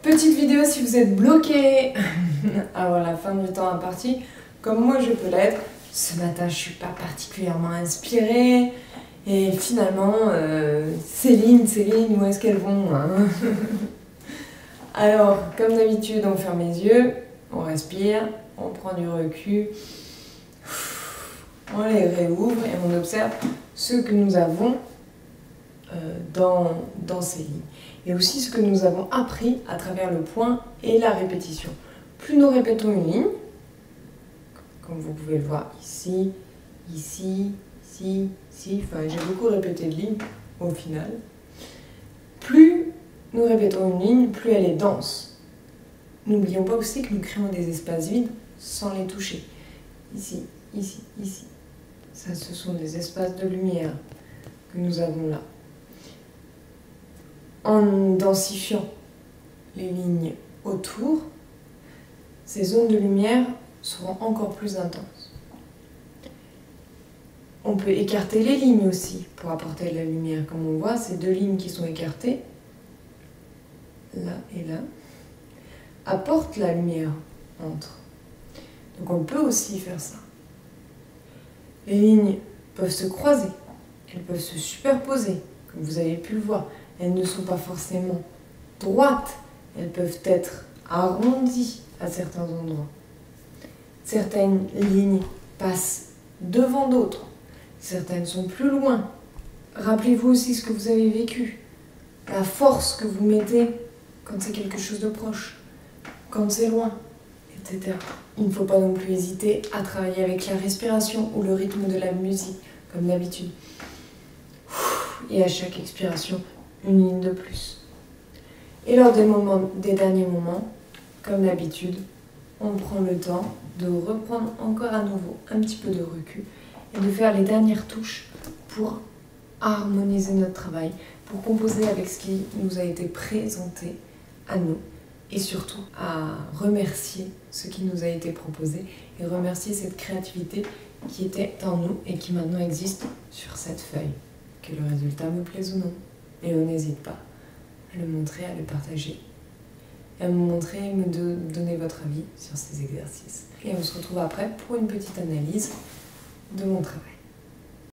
Petite vidéo si vous êtes bloqué avant la fin du temps imparti, comme moi je peux l'être. Ce matin je suis pas particulièrement inspirée et finalement Céline, où est-ce qu'elles vont hein? Alors comme d'habitude on ferme les yeux, on respire, on prend du recul, on les réouvre et on observe ce que nous avons dans ces lignes. Et aussi ce que nous avons appris à travers le point et la répétition. Plus nous répétons une ligne, comme vous pouvez le voir ici, ici, ici, ici, enfin j'ai beaucoup répété de lignes au final, plus nous répétons une ligne, plus elle est dense. N'oublions pas aussi que nous créons des espaces vides sans les toucher. Ici, ici, ici. Ça, ce sont des espaces de lumière que nous avons là. En densifiant les lignes autour, ces zones de lumière seront encore plus intenses. On peut écarter les lignes aussi pour apporter de la lumière. Comme on voit, ces deux lignes qui sont écartées, là et là, apportent la lumière entre. Donc on peut aussi faire ça. Les lignes peuvent se croiser, elles peuvent se superposer, comme vous avez pu le voir. Elles ne sont pas forcément droites, elles peuvent être arrondies à certains endroits. Certaines lignes passent devant d'autres, certaines sont plus loin. Rappelez-vous aussi ce que vous avez vécu, la force que vous mettez quand c'est quelque chose de proche, quand c'est loin, etc. Il ne faut pas non plus hésiter à travailler avec la respiration ou le rythme de la musique, comme d'habitude. Et à chaque expiration, une ligne de plus. Et lors des derniers moments, comme d'habitude, on prend le temps de reprendre encore à nouveau un petit peu de recul et de faire les dernières touches pour harmoniser notre travail, pour composer avec ce qui nous a été présenté à nous et surtout à remercier ce qui nous a été proposé et remercier cette créativité qui était en nous et qui maintenant existe sur cette feuille. Que le résultat me plaise ou non. Et on n'hésite pas à le montrer, à le partager, et à me montrer, me donner votre avis sur ces exercices. Et on se retrouve après pour une petite analyse de mon travail.